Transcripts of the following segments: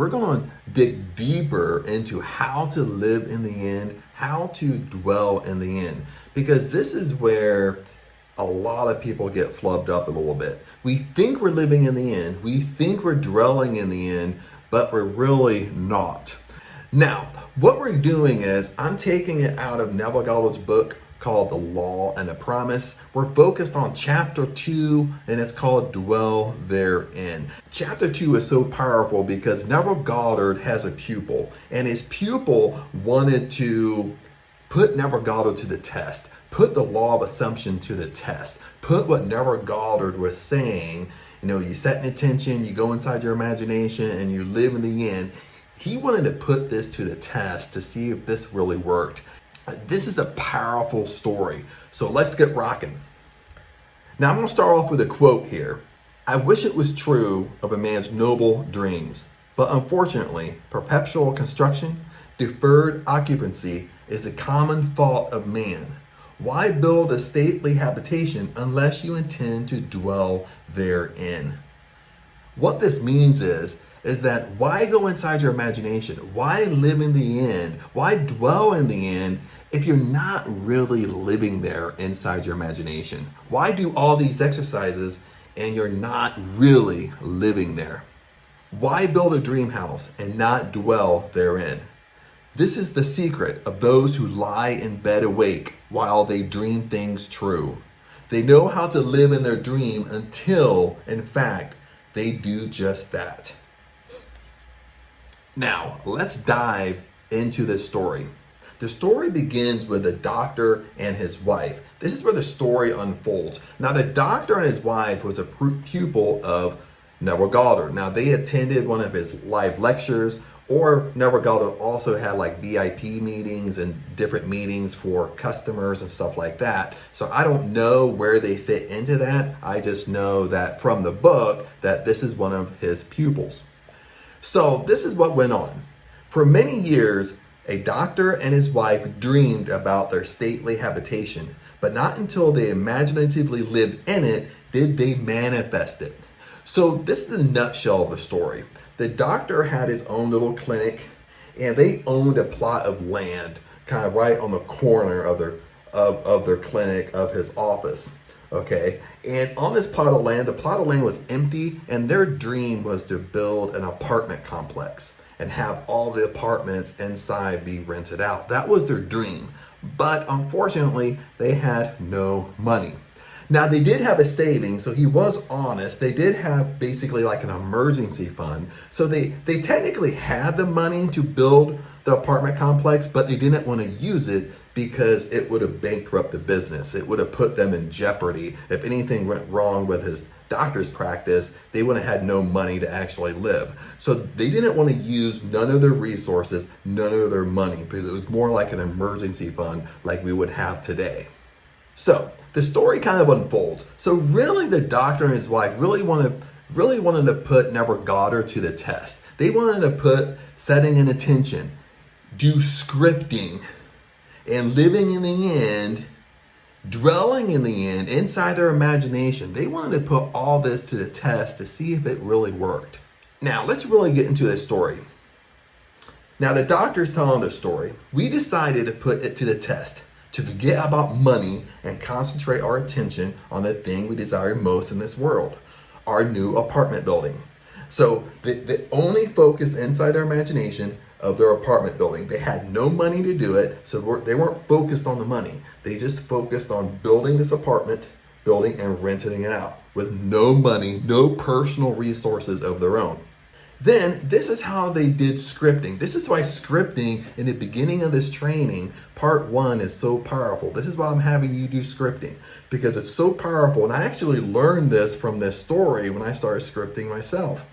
we're going to dig deeper into how to live in the end, how to dwell in the end, because this is where a lot of people get flubbed up a little bit. We think we're living in the end, we think we're dwelling in the end, but we're really not. Now, what we're doing is I'm taking it out of Neville Goddard's book called The Law and the Promise. We're focused on chapter 2, and it's called Dwell Therein. Chapter 2 is so powerful because Neville Goddard has a pupil, and his pupil wanted to put Neville Goddard to the test, put the law of assumption to the test, put what Neville Goddard was saying. You know, you set an intention, you go inside your imagination, and you live in the end. He wanted to put this to the test to see if this really worked. This is a powerful story, so let's get rocking. Now I'm going to start off with a quote here. I wish it was true of a man's noble dreams, but unfortunately, perpetual construction, deferred occupancy is a common fault of man. Why build a stately habitation unless you intend to dwell therein? What this means is that why go inside your imagination? Why live in the end? Why dwell in the end if you're not really living there inside your imagination? Why do all these exercises and you're not really living there? Why build a dream house and not dwell therein? This is the secret of those who lie in bed awake while they dream things true. They know how to live in their dream until, in fact, they do just that. Now, let's dive into this story. The story begins with a doctor and his wife. This is where the story unfolds. Now, the doctor and his wife was a pupil of Neville Goddard. Now, they attended one of his live lectures, or Neville Goddard also had like VIP meetings and different meetings for customers and stuff like that. So I don't know where they fit into that. I just know that from the book that this is one of his pupils. So this is what went on. For many years, a doctor and his wife dreamed about their stately habitation, but not until they imaginatively lived in it did they manifest it. So this is the nutshell of the story. The doctor had his own little clinic, and they owned a plot of land kind of right on the corner of their clinic, of his office. Okay, and on this plot of land, the plot of land was empty, and their dream was to build an apartment complex and have all the apartments inside be rented out. That was their dream, but unfortunately, they had no money. Now, they did have a savings, so he was honest. They did have basically like an emergency fund, so they technically had the money to build the apartment complex, but they didn't want to use it because it would have bankrupted the business. It would have put them in jeopardy. If anything went wrong with his doctor's practice, they would have had no money to actually live. So they didn't want to use none of their resources, none of their money, because it was more like an emergency fund like we would have today. So the story kind of unfolds. So really the doctor and his wife really wanted to put Neville Goddard to the test. They wanted to put setting an intention, do scripting, and living in the end, dwelling in the end, inside their imagination. They wanted to put all this to the test to see if it really worked. Now, let's really get into this story. Now, the doctor's telling the story. We decided to put it to the test, to forget about money and concentrate our attention on the thing we desire most in this world, our new apartment building. So they only focused inside their imagination of their apartment building. They had no money to do it, so they weren't focused on the money. They just focused on building this apartment building and renting it out with no money, no personal resources of their own. Then this is how they did scripting. This is why scripting in the beginning of this training, part 1, is so powerful. This is why I'm having you do scripting, because it's so powerful. And I actually learned this from this story when I started scripting myself.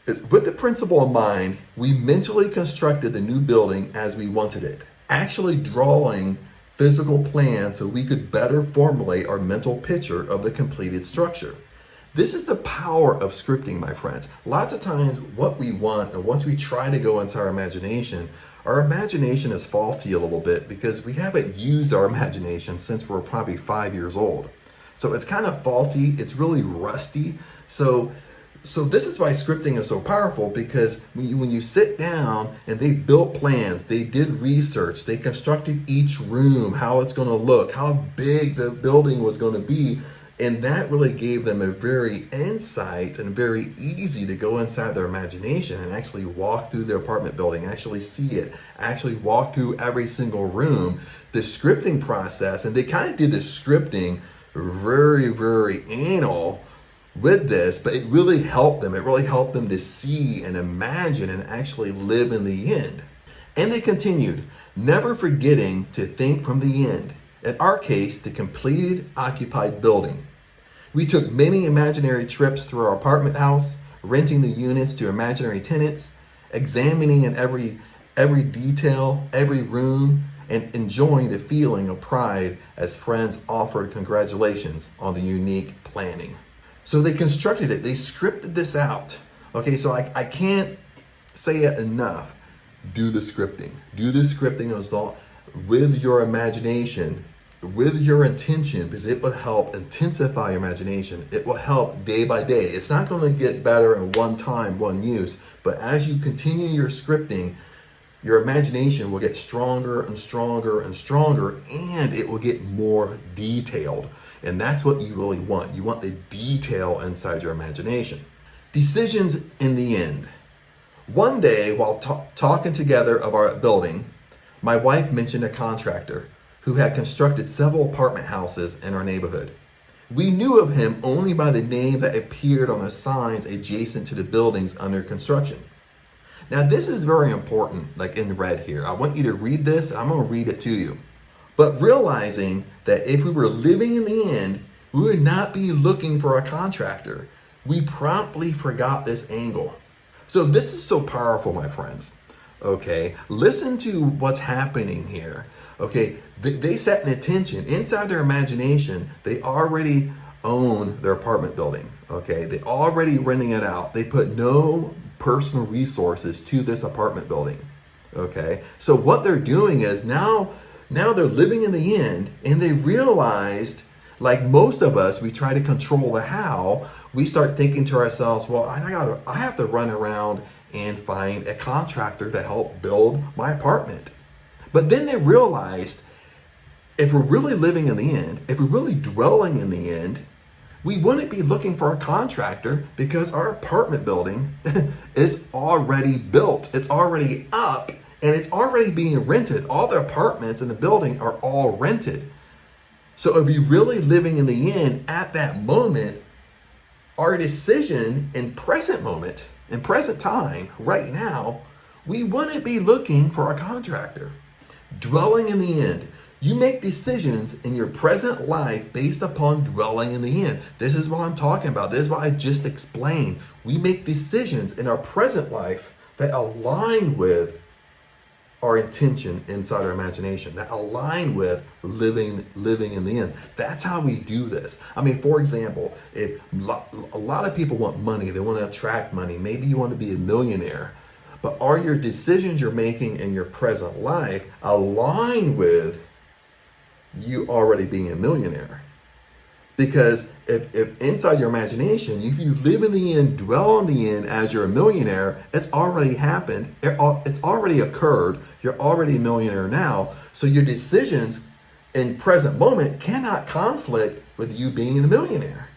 It's with the principle in mind, we mentally constructed the new building as we wanted it, actually drawing physical plans so we could better formulate our mental picture of the completed structure. This is the power of scripting, my friends. Lots of times what we want, and once we try to go into our imagination is faulty a little bit because we haven't used our imagination since we're probably 5 years old. So it's kind of faulty, it's really rusty. So So this is why scripting is so powerful, because when you sit down and they built plans, they did research, they constructed each room, how it's going to look, how big the building was going to be, and that really gave them a very insight and very easy to go inside their imagination and actually walk through their apartment building, actually see it, actually walk through every single room. The scripting process, and they kind of did the scripting very, very anal with this, but it really helped them. It really helped them to see and imagine and actually live in the end. And they continued, never forgetting to think from the end. In our case, the completed occupied building. We took many imaginary trips through our apartment house, renting the units to imaginary tenants, examining in every detail, every room, and enjoying the feeling of pride as friends offered congratulations on the unique planning. So they constructed it, they scripted this out. Okay, so I can't say it enough. Do the scripting. Do the scripting with your imagination, with your intention, because it will help intensify your imagination. It will help day by day. It's not going to get better in one time, one use, but as you continue your scripting, your imagination will get stronger and stronger and stronger, and it will get more detailed. And that's what you really want. You want the detail inside your imagination. Decisions in the end. One day, while talking together of our building, my wife mentioned a contractor who had constructed several apartment houses in our neighborhood. We knew of him only by the name that appeared on the signs adjacent to the buildings under construction. Now, this is very important, like in red here. I want you to read this, and I'm going to read it to you. But realizing that if we were living in the end, we would not be looking for a contractor. We promptly forgot this angle. So this is so powerful, my friends. Okay, listen to what's happening here. Okay, they set an intention inside their imagination. They already own their apartment building. Okay, they already renting it out. They put no personal resources to this apartment building. Okay, so what they're doing is now they're living in the end, and they realized, like most of us, we try to control the how. We start thinking to ourselves, well, I have to run around and find a contractor to help build my apartment. But then they realized, if we're really living in the end, if we're really dwelling in the end, we wouldn't be looking for a contractor, because our apartment building is already built. It's already up, and it's already being rented. All the apartments in the building are all rented. So if you're really living in the end at that moment, our decision in present moment, in present time, right now, we wouldn't be looking for a contractor. Dwelling in the end. You make decisions in your present life based upon dwelling in the end. This is what I'm talking about. This is what I just explained. We make decisions in our present life that align with our intention inside our imagination, that align with living in the end. That's how we do this. I mean, for example, if a lot of people want money, they want to attract money. Maybe you want to be a millionaire. But are your decisions you're making in your present life align with you already being a millionaire? Because if inside your imagination, if you live in the end, dwell in the end as you're a millionaire, it's already happened. It's already occurred. You're already a millionaire now. So your decisions in present moment cannot conflict with you being a millionaire.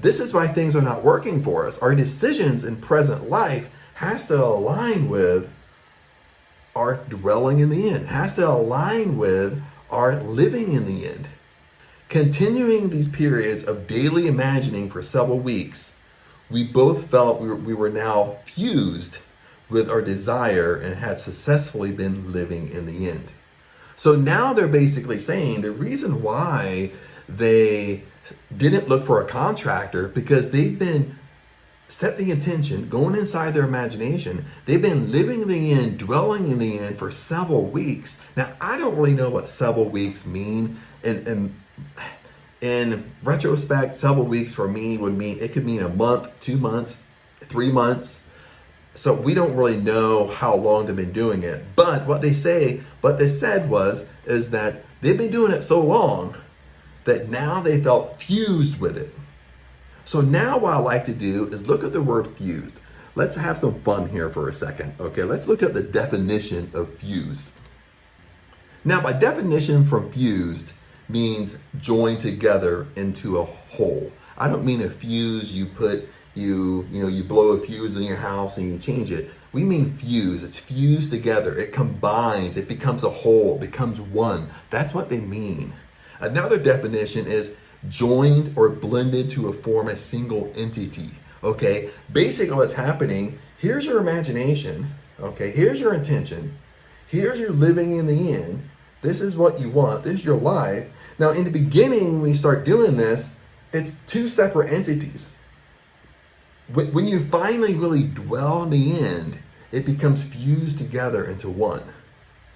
This is why things are not working for us. Our decisions in present life has to align with our dwelling in the end, has to align with our living in the end. Continuing these periods of daily imagining for several weeks, we both felt we were now fused with our desire and had successfully been living in the end. So now they're basically saying the reason why they didn't look for a contractor, because they've been set the intention, going inside their imagination. They've been living in the end, dwelling in the end for several weeks. Now, I don't really know what several weeks mean. In retrospect, several weeks for me would mean, it could mean a month, 2 months, 3 months. So we don't really know how long they've been doing it. But what they said is that they've been doing it so long that now they felt fused with it. So now what I like to do is look at the word fused. Let's have some fun here for a second. Okay, let's look at the definition of fused. Now, by definition, from fused means joined together into a whole. I don't mean a fuse you put, you blow a fuse in your house and you change it. We mean fuse. It's fused together. It combines. It becomes a whole. It becomes one. That's what they mean. Another definition is joined or blended to form a single entity. Okay, basically what's happening, here's your imagination. Okay, here's your intention. Here's your living in the end. This is what you want. This is your life. Now, in the beginning, when we start doing this, it's two separate entities. When you finally really dwell in the end, it becomes fused together into one.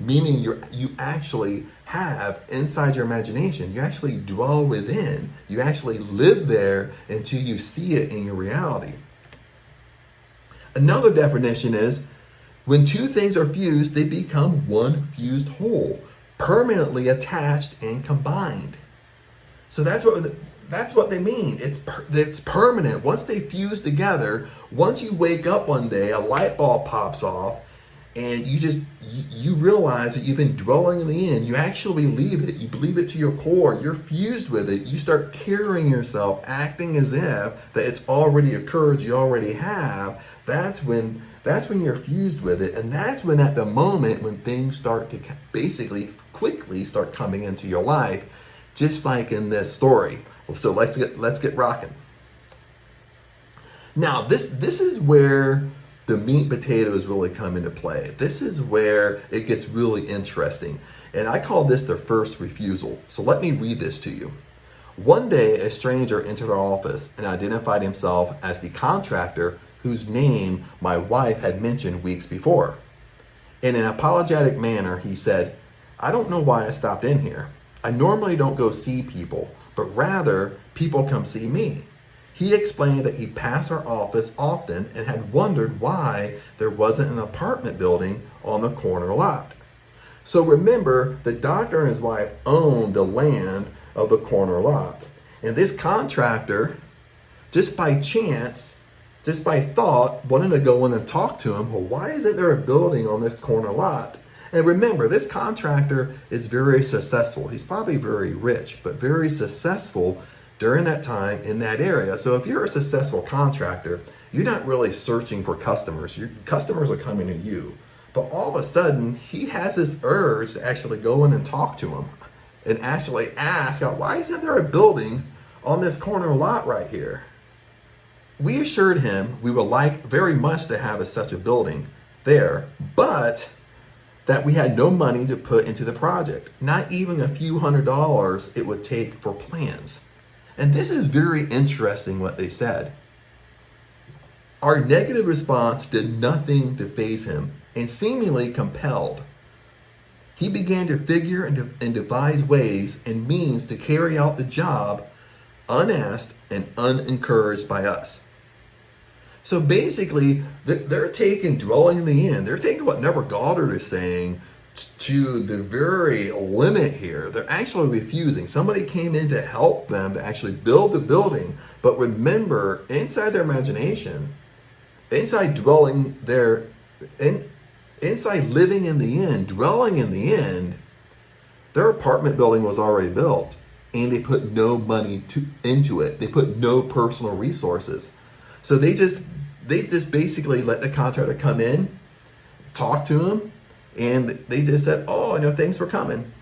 Meaning you actually have inside your imagination, you actually dwell within, you actually live there until you see it in your reality. Another definition is when two things are fused, they become one fused whole, permanently attached and combined. So that's what they mean. It's permanent. Once they fuse together, once you wake up one day, a light bulb pops off, and you realize that you've been dwelling in the end. You actually believe it. You believe it to your core. You're fused with it. You start carrying yourself, acting as if that it's already occurred. You already have. That's when you're fused with it, and that's when, at the moment when things start to basically quickly start coming into your life, just like in this story. So let's get rocking. Now this is where the meat and potatoes really come into play. This is where it gets really interesting. And I call this the first refusal. So let me read this to you. One day, a stranger entered our office and identified himself as the contractor whose name my wife had mentioned weeks before. In an apologetic manner, he said, "I don't know why I stopped in here. I normally don't go see people, but rather people come see me." He explained that he passed our office often and had wondered why there wasn't an apartment building on the corner lot. So remember, the doctor and his wife owned the land of the corner lot. And this contractor, just by chance, just by thought, wanted to go in and talk to him. Well, why isn't there a building on this corner lot? And remember, this contractor is very successful. He's probably very rich, but very successful during that time in that area. So if you're a successful contractor, you're not really searching for customers. Your customers are coming to you. But all of a sudden, he has this urge to actually go in and talk to him and actually ask, why isn't there a building on this corner lot right here? We assured him we would like very much to have such a building there, but that we had no money to put into the project, not even a few $100s it would take for plans. And this is very interesting what they said. Our negative response did nothing to faze him and seemingly compelled. He began to figure and devise ways and means to carry out the job unasked and unencouraged by us. So basically, they're taking dwelling in the end. They're taking what Neville Goddard is saying to the very limit here. They're actually refusing. Somebody came in to help them to actually build the building. But remember, inside their imagination, inside dwelling there, inside living in the end, dwelling in the end, their apartment building was already built. And they put no money into it. They put no personal resources. So they just basically let the contractor come in, talk to him, and they just said, "Oh, no, thanks for coming."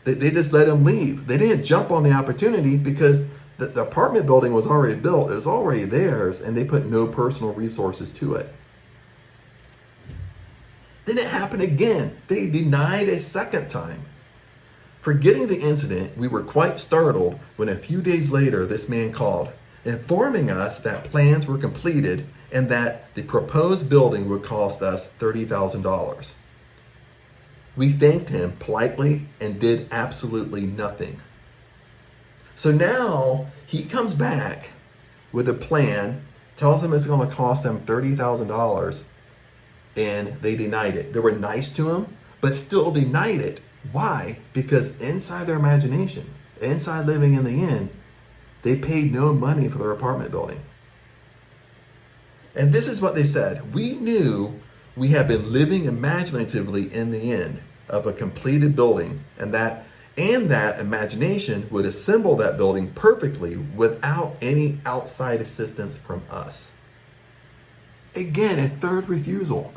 They just let him leave. They didn't jump on the opportunity because the apartment building was already built. It was already theirs, and they put no personal resources to it. Then it happened again. They denied a second time. Forgetting the incident, we were quite startled when a few days later this man called, informing us that plans were completed and that the proposed building would cost us $30,000. We thanked him politely and did absolutely nothing. So now he comes back with a plan, tells them it's going to cost them $30,000, and they denied it. They were nice to him, but still denied it. Why? Because inside their imagination, inside living in the end, They paid no money for their apartment building. And this is what they said. We knew we had been living imaginatively in the end of a completed building, and that imagination would assemble that building perfectly without any outside assistance from us. Again, a third refusal.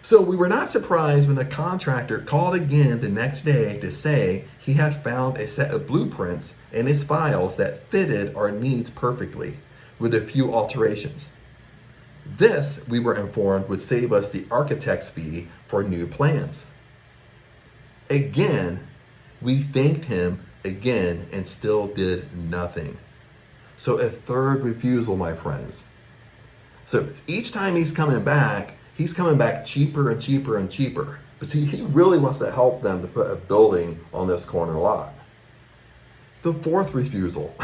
So we were not surprised when the contractor called again the next day to say he had found a set of blueprints in his files that fitted our needs perfectly, with a few alterations. This, we were informed, would save us the architect's fee for new plans. Again, we thanked him again and still did nothing. So a third refusal, my friends. So each time he's coming back cheaper and cheaper and cheaper. But see, he really wants to help them to put a building on this corner lot. The fourth refusal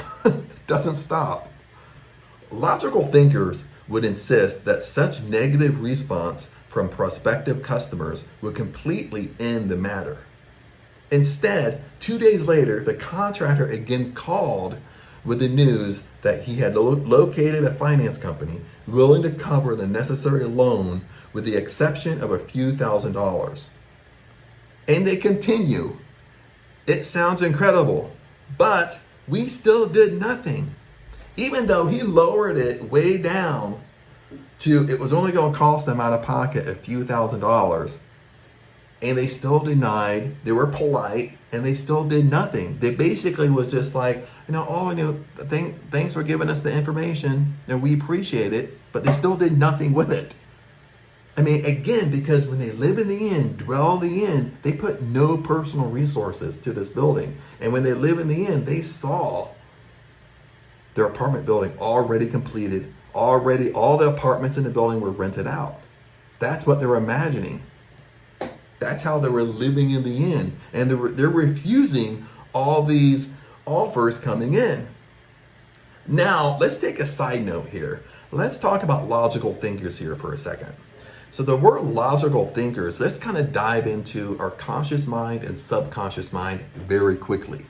doesn't stop. Logical thinkers would insist that such negative response from prospective customers would completely end the matter. Instead, 2 days later, the contractor again called with the news that he had located a finance company willing to cover the necessary loan with the exception of a few $1,000s. And they continue. It sounds incredible, but we still did nothing. Even though he lowered it way down to, it was only going to cost them out of pocket a few $1,000s. And they still denied, they were polite, and they still did nothing. They basically was just like, thanks for giving us the information, and we appreciate it, but they still did nothing with it. I mean, again, because when they live in the inn, dwell in the inn, they put no personal resources to this building. And when they live in the inn, they saw their apartment building already completed, already all the apartments in the building were rented out. That's what they were imagining. That's how they were living in the inn. And they're refusing all these offers coming in. Now, let's take a side note here. Let's talk about logical thinkers here for a second. So the word logical thinkers, let's kind of dive into our conscious mind and subconscious mind very quickly.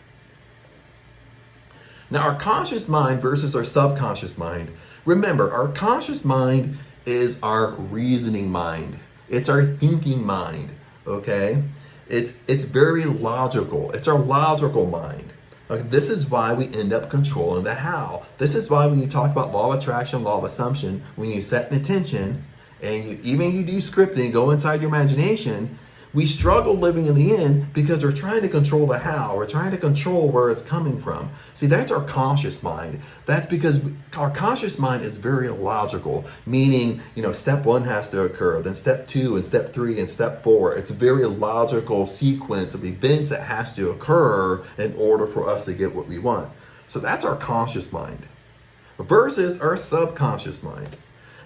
Now, our conscious mind versus our subconscious mind. Remember, our conscious mind is our reasoning mind. It's our thinking mind, okay? It's very logical. It's our logical mind. Okay, this is why we end up controlling the how. This is why when you talk about law of attraction, law of assumption, when you set an intention, and you do scripting, go inside your imagination, we struggle living in the end because we're trying to control the how. We're trying to control where it's coming from. See, that's our conscious mind. That's because our conscious mind is very logical, meaning, step 1 has to occur, then step 2 and step 3 and step 4. It's a very logical sequence of events that has to occur in order for us to get what we want. So that's our conscious mind versus our subconscious mind.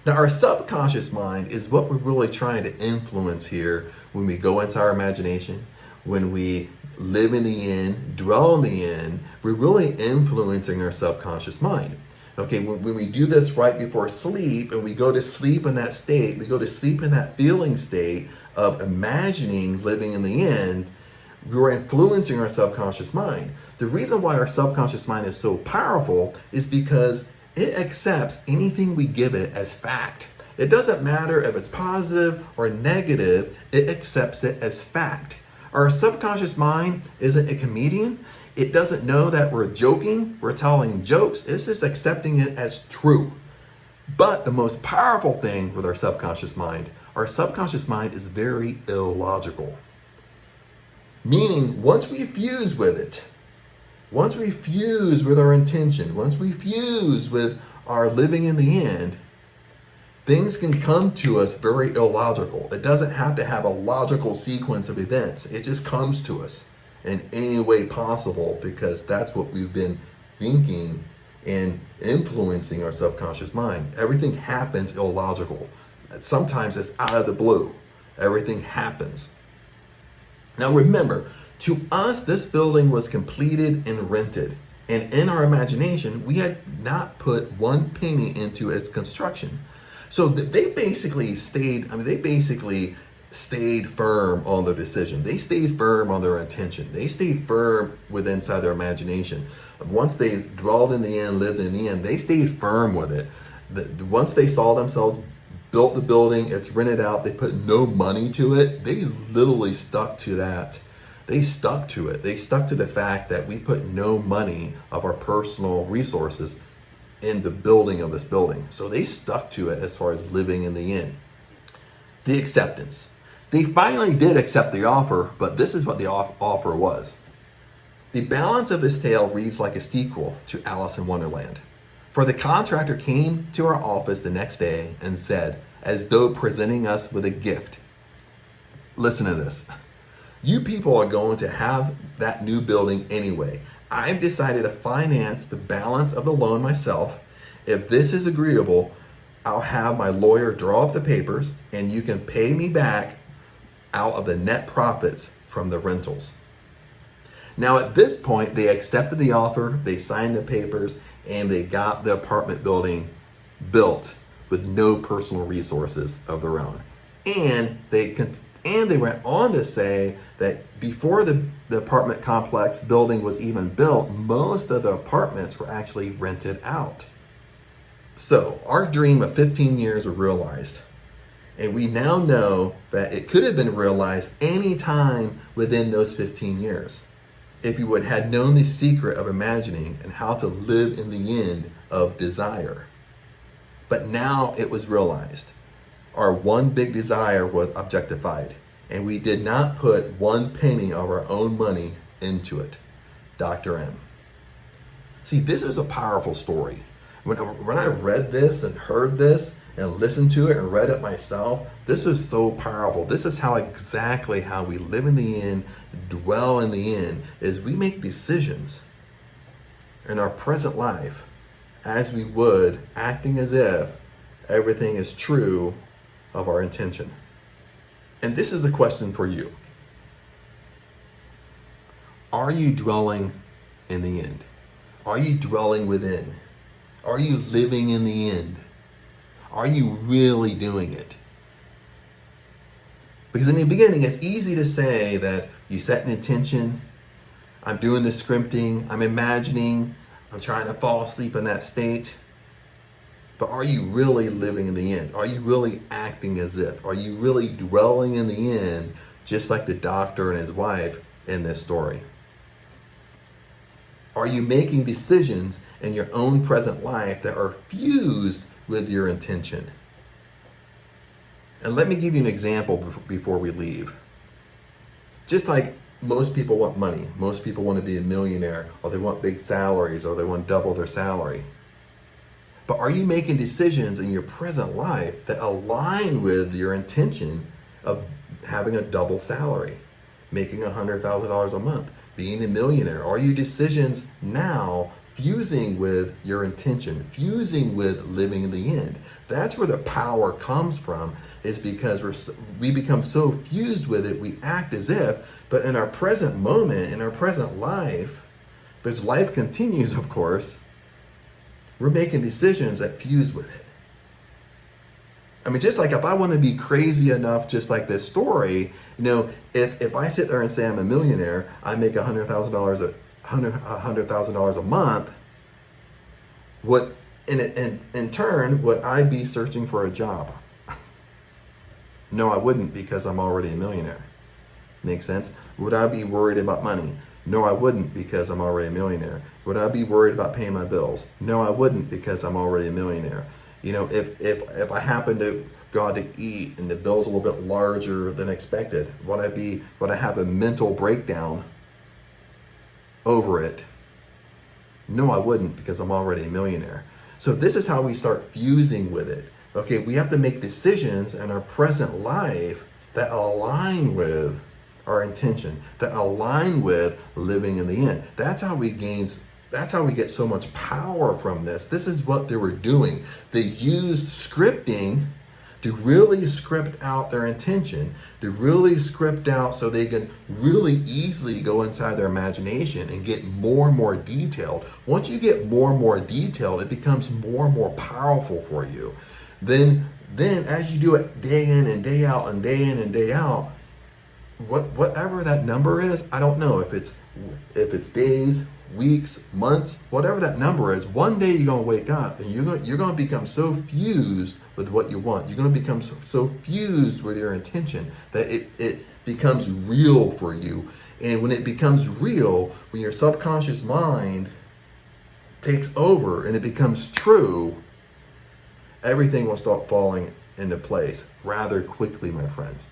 Now, our subconscious mind is what we're really trying to influence here when we go into our imagination, when we live in the inn, dwell in the inn, we're really influencing our subconscious mind. Okay, when we do this right before sleep and we go to sleep in that state, we go to sleep in that feeling state of imagining living in the inn, we're influencing our subconscious mind. The reason why our subconscious mind is so powerful is because it accepts anything we give it as fact. It doesn't matter if it's positive or negative, it accepts it as fact. Our subconscious mind isn't a comedian. It doesn't know that we're joking, we're telling jokes. It's just accepting it as true. But the most powerful thing with our subconscious mind is very illogical. Meaning, once we fuse with it, once we fuse with our intention, once we fuse with our living in the end, things can come to us very illogical. It doesn't have to have a logical sequence of events. It just comes to us in any way possible because that's what we've been thinking and influencing our subconscious mind. Everything happens illogical. Sometimes it's out of the blue. Everything happens. Now remember, to us, this building was completed and rented. And in our imagination, we had not put one penny into its construction. So they basically stayed firm on their decision. They stayed firm on their intention. They stayed firm inside their imagination. Once they dwelled in the inn, lived in the inn, they stayed firm with it. Once they saw themselves built the building, it's rented out, they put no money to it, they literally stuck to that. They stuck to it. They stuck to the fact that we put no money of our personal resources in the building of this building. So they stuck to it as far as living in the inn. The acceptance. They finally did accept the offer, but this is what the offer was. The balance of this tale reads like a sequel to Alice in Wonderland. For the contractor came to our office the next day and said, as though presenting us with a gift, listen to this. You people are going to have that new building anyway. I've decided to finance the balance of the loan myself. If this is agreeable, I'll have my lawyer draw up the papers and you can pay me back out of the net profits from the rentals. Now at this point, they accepted the offer, they signed the papers, and they got the apartment building built with no personal resources of their own. And they went on to say that before the apartment complex building was even built, most of the apartments were actually rented out. So our dream of 15 years was realized. And we now know that it could have been realized any time within those 15 years. If you would have known the secret of imagining and how to live in the end of desire. But now it was realized. Our one big desire was objectified, and we did not put one penny of our own money into it. Dr. M. See, this is a powerful story. When I read this and heard this and listened to it and read it myself, this was so powerful. This is exactly how we live in the end, dwell in the end, is we make decisions in our present life as we would, acting as if everything is true of our intention. And this is a question for you. Are you dwelling in the end? Are you dwelling within? Are you living in the end? Are you really doing it? Because in the beginning, it's easy to say that you set an intention, I'm doing the scripting, I'm imagining, I'm trying to fall asleep in that state. But are you really living in the end? Are you really acting as if? Are you really dwelling in the end, just like the doctor and his wife in this story? Are you making decisions in your own present life that are fused with your intention? And let me give you an example before we leave. Just like most people want money, most people want to be a millionaire, or they want big salaries, or they want double their salary. But are you making decisions in your present life that align with your intention of having a double salary, making $100,000 a month, being a millionaire? Are your decisions now fusing with your intention, fusing with living in the end? That's where the power comes from, is because we become so fused with it, we act as if, but in our present moment, in our present life, because life continues, of course, we're making decisions that fuse with it. I mean, just like if I want to be crazy enough, just like this story, if I sit there and say I'm a millionaire, I make $100,000 a month, what in turn would I be searching for a job? No, I wouldn't, because I'm already a millionaire. Make sense? Would I be worried about money? No, I wouldn't, because I'm already a millionaire. Would I be worried about paying my bills? No, I wouldn't, because I'm already a millionaire. If I happen to go out to eat and the bill's a little bit larger than expected, would I have a mental breakdown over it? No, I wouldn't, because I'm already a millionaire. So this is how we start fusing with it. Okay, we have to make decisions in our present life that align with our intention, that align with living in the end. That's how we get so much power from this. This is what they were doing. They used scripting to really script out their intention, to really script out so they can really easily go inside their imagination and get more and more detailed. Once you get more and more detailed, it becomes more and more powerful for you. Then as you do it day in and day out and day in and day out, whatever that number is, I don't know if it's days, weeks, months, whatever that number is. One day you're gonna wake up and you're gonna become so fused with what you want. You're gonna become so fused with your intention that it becomes real for you. And when it becomes real, when your subconscious mind takes over and it becomes true, everything will start falling into place rather quickly, my friends.